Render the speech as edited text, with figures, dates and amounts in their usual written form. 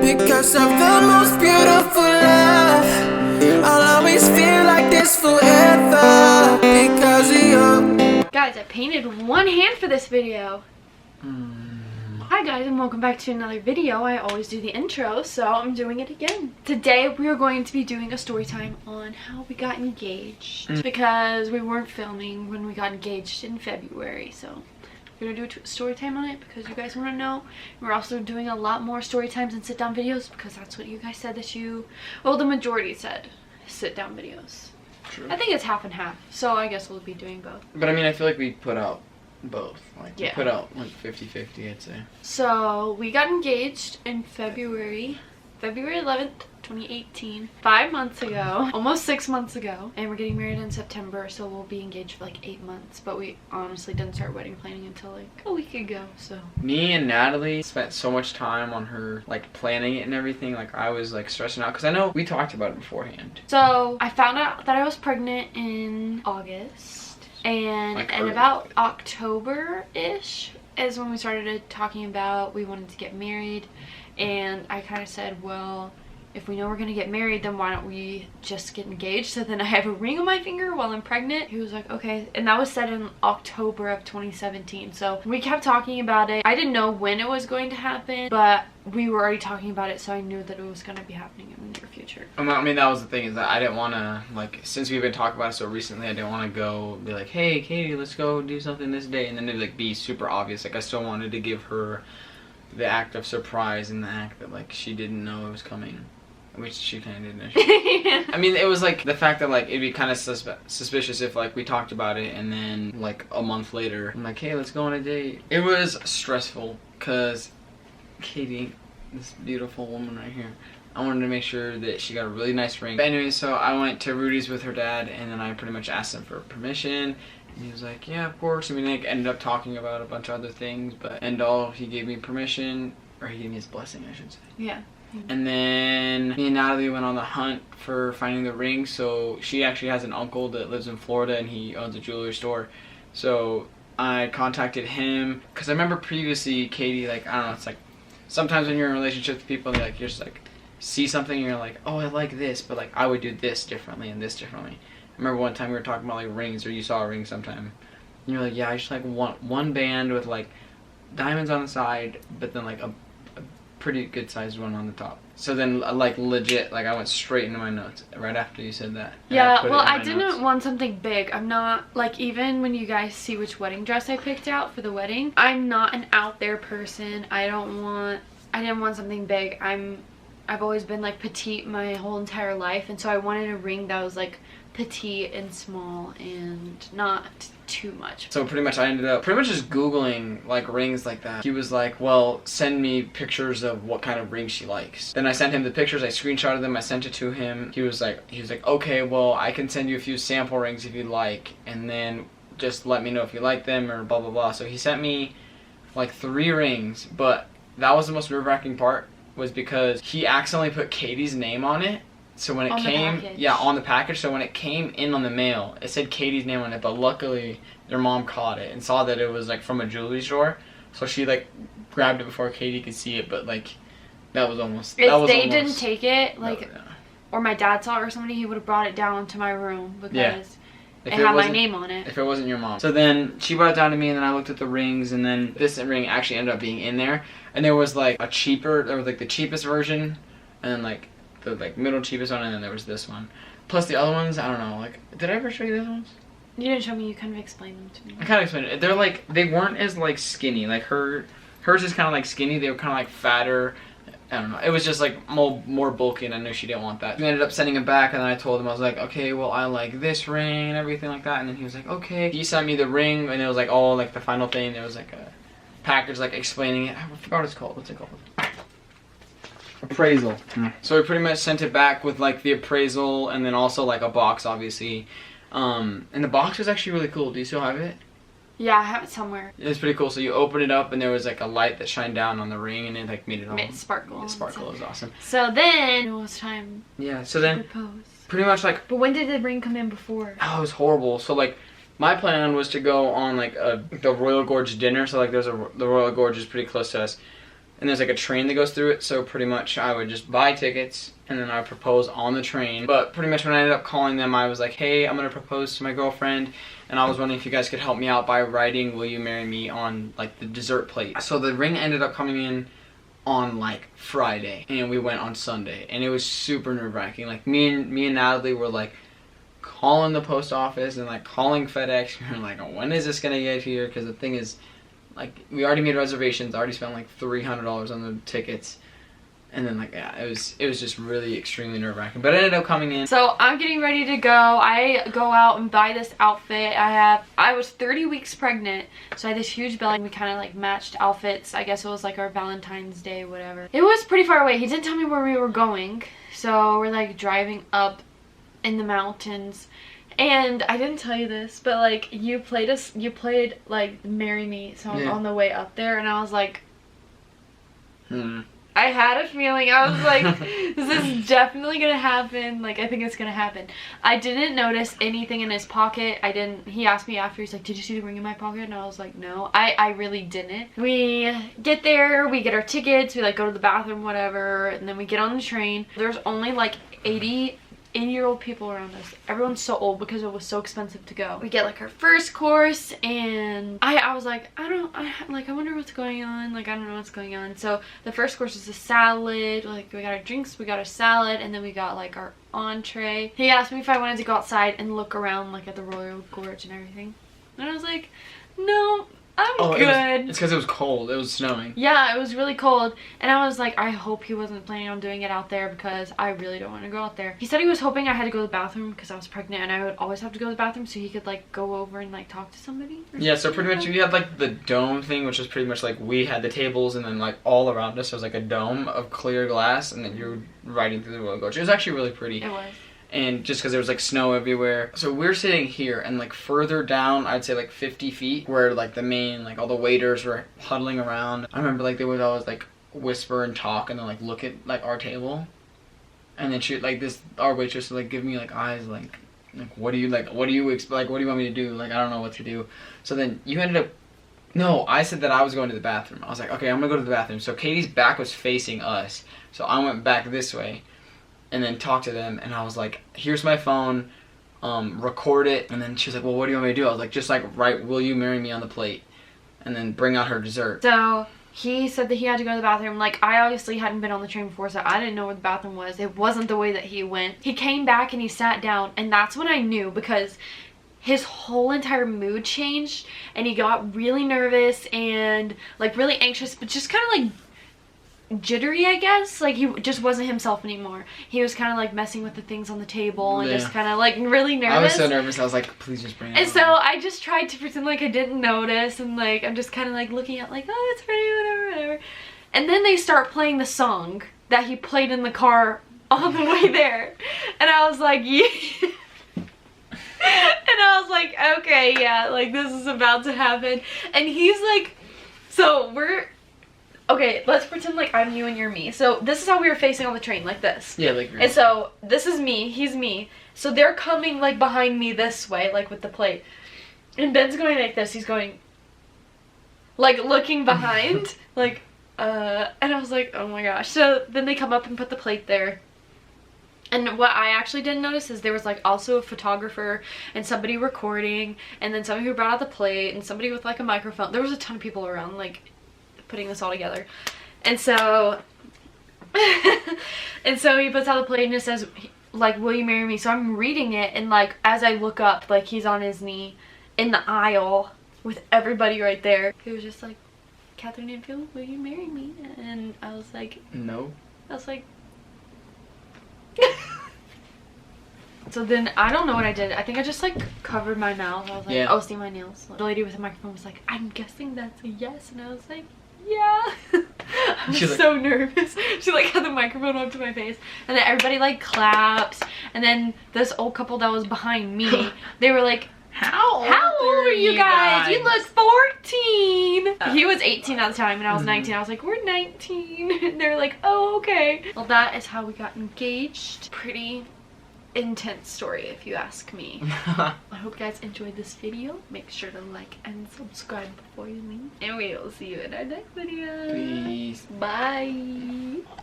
Because of the most beautiful love, I'll always feel like this forever. Because of you. Guys, I painted one hand for this video. Hi guys, and welcome back to another video. I always do the intro, so I'm doing it again. Today we are going to be doing a story time on how we got engaged. Because we weren't filming when we got engaged in February, so we're gonna do a story time on it because you guys want to know. We're also doing a lot more story times and sit down videos because that's what you guys said that you, well, the majority said sit down videos. True. I think it's half and half, so I guess we'll be doing both. But I mean, I feel like we put out both. Like, yeah. We put out like 50-50, I'd say. So we got engaged in February 11th, 2018. 5 months ago, almost 6 months ago, and we're getting married in September, so we'll be engaged for like 8 months. But we honestly didn't start wedding planning until like a week ago. So me and Natalie spent so much time on her like planning it and everything. Like I was like stressing out because I know we talked about it beforehand. So I found out that I was pregnant in August, and Like in about October-ish is when we started talking about we wanted to get married. And I kind of said, well, if we know we're gonna get married, then why don't we just get engaged? So then I have a ring on my finger while I'm pregnant. He was like, okay. And that was said in October of 2017. So we kept talking about it. I didn't know when it was going to happen, but we were already talking about it, so I knew that it was gonna be happening in the near future. I mean, that was the thing, is that I didn't want to, like, since we've been talking about it so recently, I didn't want to go be like, hey, Katie, let's go do something this day, and then it'd like be super obvious. Like, I still wanted to give her the act of surprise and the act that like she didn't know it was coming, which she kind of didn't. Yeah. I mean, it was like the fact that like it'd be kind of suspicious if like we talked about it and then like a month later I'm like, hey, let's go on a date. It was stressful because Katie, this beautiful woman right here, I wanted to make sure that she got a really nice ring. But anyway, so I went to Rudy's with her dad, and then I pretty much asked him for permission. And he was like, yeah, of course. I mean, they ended up talking about a bunch of other things, but end all, he gave me permission, or he gave me his blessing, I should say. Yeah. And then me and Natalie went on the hunt for finding the ring. So she actually has an uncle that lives in Florida, and he owns a jewelry store. So I contacted him, because I remember previously Katie, like, I don't know, it's like sometimes when you're in a relationship with people, you're just like see something and you're like, oh, I like this, but like I would do this differently and this differently. I remember one time we were talking about like rings, or you saw a ring sometime, and you're like, yeah, I just like want one band with like diamonds on the side, but then like a pretty good sized one on the top. So then like legit, like I went straight into my notes right after you said that. Yeah, well, I didn't want something big. I'm not, like, even when you guys see which wedding dress I picked out for the wedding, I'm not an out there person. I didn't want something big. I've always been like petite my whole entire life, and so I wanted a ring that was like petite and small and not too much. So pretty much I ended up pretty much just Googling like rings like that. He was like, well, send me pictures of what kind of ring she likes. Then I sent him the pictures, I screenshotted them, I sent it to him. He was like, okay, well, I can send you a few sample rings if you'd like, and then just let me know if you like them or blah blah blah. So he sent me like 3 rings, but that was the most nerve-wracking part, was because he accidentally put Katie's name on it. So when it came, on the package, so when it came in on the mail, it said Katie's name on it, but luckily their mom caught it and saw that it was like from a jewelry store. So she like grabbed it before Katie could see it, but like that was almost, if they didn't take it, like, or my dad saw it or somebody, he would have brought it down to my room because it had my name on it. If it wasn't your mom. So then she brought it down to me, and then I looked at the rings, and then this ring actually ended up being in there. And there was like there was like the cheapest version, and then like the like middle cheapest one, and then there was this one. Plus the other ones, I don't know, like, did I ever show you those ones? You didn't show me, you kind of explained them to me. I kind of explained it. They're like, they weren't as like skinny. Like hers is kind of like skinny. They were kind of like fatter. I don't know. It was just like more bulky, and I knew she didn't want that. We ended up sending it back, and then I told him, I was like, okay, well, I like this ring and everything like that. And then he was like, okay. He sent me the ring, and it was like all like the final thing. There was like a package like explaining it. I forgot what it's called. What's it called? Appraisal. So we pretty much sent it back with like the appraisal, and then also like a box, obviously. And the box was actually really cool. Do you still have it? Yeah, I have it somewhere. It's pretty cool. So you open it up, and there was like a light that shined down on the ring, and it like made it all sparkle. The sparkle was awesome. So then it was time. Yeah. So then propose. Pretty much like. But when did the ring come in before? Oh, it was horrible. So like, my plan was to go on like the Royal Gorge dinner. So like, the Royal Gorge is pretty close to us. and there's like a train that goes through it, so pretty much I would just buy tickets and then I would propose on the train. But pretty much when I ended up calling them, I was like, hey, I'm gonna propose to my girlfriend, and I was wondering if you guys could help me out by writing "Will you marry me" on like the dessert plate. So the ring ended up coming in on like Friday, and we went on Sunday, and it was super nerve-wracking. Like me and Natalie were like calling the post office and like calling FedEx. We were like, when is this gonna get here? Because the thing is, like, we already made reservations, already spent like $300 on the tickets, and then like, yeah, it was just really extremely nerve-wracking, but it ended up coming in. So I'm getting ready to go. I go out and buy this outfit. I was 30 weeks pregnant, so I had this huge belly. We kind of like matched outfits. I guess it was like our Valentine's Day, whatever. It was pretty far away. He didn't tell me where we were going, so we're like driving up in the mountains. And I didn't tell you this, but like you played like "Marry Me" song on the way up there, and I was like, I had a feeling. I was like, this is definitely gonna happen. Like, I think it's gonna happen. I didn't notice anything in his pocket. He asked me after, he's like, did you see the ring in my pocket? And I was like, no, I really didn't. We get there, we get our tickets, we like go to the bathroom, whatever, and then we get on the train. There's only like 80-year-old people around us. Everyone's so old because it was so expensive to go. We get like our first course, and I was like, I wonder what's going on. Like, I don't know what's going on. So the first course is a salad. Like, we got our drinks, we got our salad, and then we got like our entree. He asked me if I wanted to go outside and look around like at the Royal Gorge and everything, and I was like, no, I'm good. It's because it was cold. It was snowing. Yeah, it was really cold. And I was like, I hope he wasn't planning on doing it out there because I really don't want to go out there. He said he was hoping I had to go to the bathroom because I was pregnant and I would always have to go to the bathroom, so he could like go over and like talk to somebody. Yeah, so pretty much we had like the dome thing, which was pretty much like we had the tables, and then like all around us there was like a dome of clear glass, and then you're riding through the Royal Gorge. It was actually really pretty. It was. And just because there was like snow everywhere. So we're sitting here, and like further down, I'd say like 50 feet, where like the main, like all the waiters were huddling around. I remember like they would always like whisper and talk and then like look at like our table. And then she, like our waitress would like give me like eyes like what do you want me to do? Like, I don't know what to do. So then you ended up, no, I said that I was going to the bathroom. I was like, okay, I'm gonna go to the bathroom. So Katie's back was facing us. So I went back this way and then talked to them, and I was like, here's my phone, record it. And then she was like, well, what do you want me to do? I was like, just like write "Will you marry me" on the plate, and then bring out her dessert. So he said that he had to go to the bathroom. Like, I obviously hadn't been on the train before, so I didn't know where the bathroom was. It wasn't the way that he went. He came back and he sat down, and that's when I knew, because his whole entire mood changed, and he got really nervous and like really anxious, but just kind of like jittery, I guess. Like, he just wasn't himself anymore. He was kind of like messing with the things on the table and just kind of like really nervous. I was so nervous. I was like, please just bring it and on. so I just tried to pretend like I didn't notice, and like I'm just kind of like looking at like, oh, it's pretty, whatever. And then they start playing the song that he played in the car on the way there, and I was like, yeah. And I was like, okay, yeah, like this is about to happen. And he's like, so okay, let's pretend like I'm you and you're me. So this is how we were facing on the train, like this. Yeah, like. And so this is me, he's me. So they're coming like behind me this way, like with the plate. And Ben's going like this. He's going, like looking behind, like, and I was like, oh my gosh. So then they come up and put the plate there. And what I actually didn't notice is there was like also a photographer and somebody recording, and then somebody who brought out the plate, and somebody with like a microphone. There was a ton of people around, like, putting this all together. And so and so he puts out the plate and it says like, will you marry me? So I'm reading it, and like as I look up, like he's on his knee in the aisle with everybody right there. He was just like, Catherine Anfield, will you marry me? And I was like, no. I was like so then I don't know what I did. I think I just like covered my mouth. I was like, oh, see my nails. The lady with the microphone was like, I'm guessing that's a yes. And I was like, yeah. I was so nervous. She like had the microphone up to my face, and then everybody like claps, and then this old couple that was behind me, they were like, how old are you guys? You look 14. He was 18 at the time and I was 19. I was like, we're 19. And they're like, oh, okay. Well, that is how we got engaged. Pretty intense story if you ask me. I hope you guys enjoyed this video. Make sure to like and subscribe before you leave. And we will see you in our next video. Peace. Bye.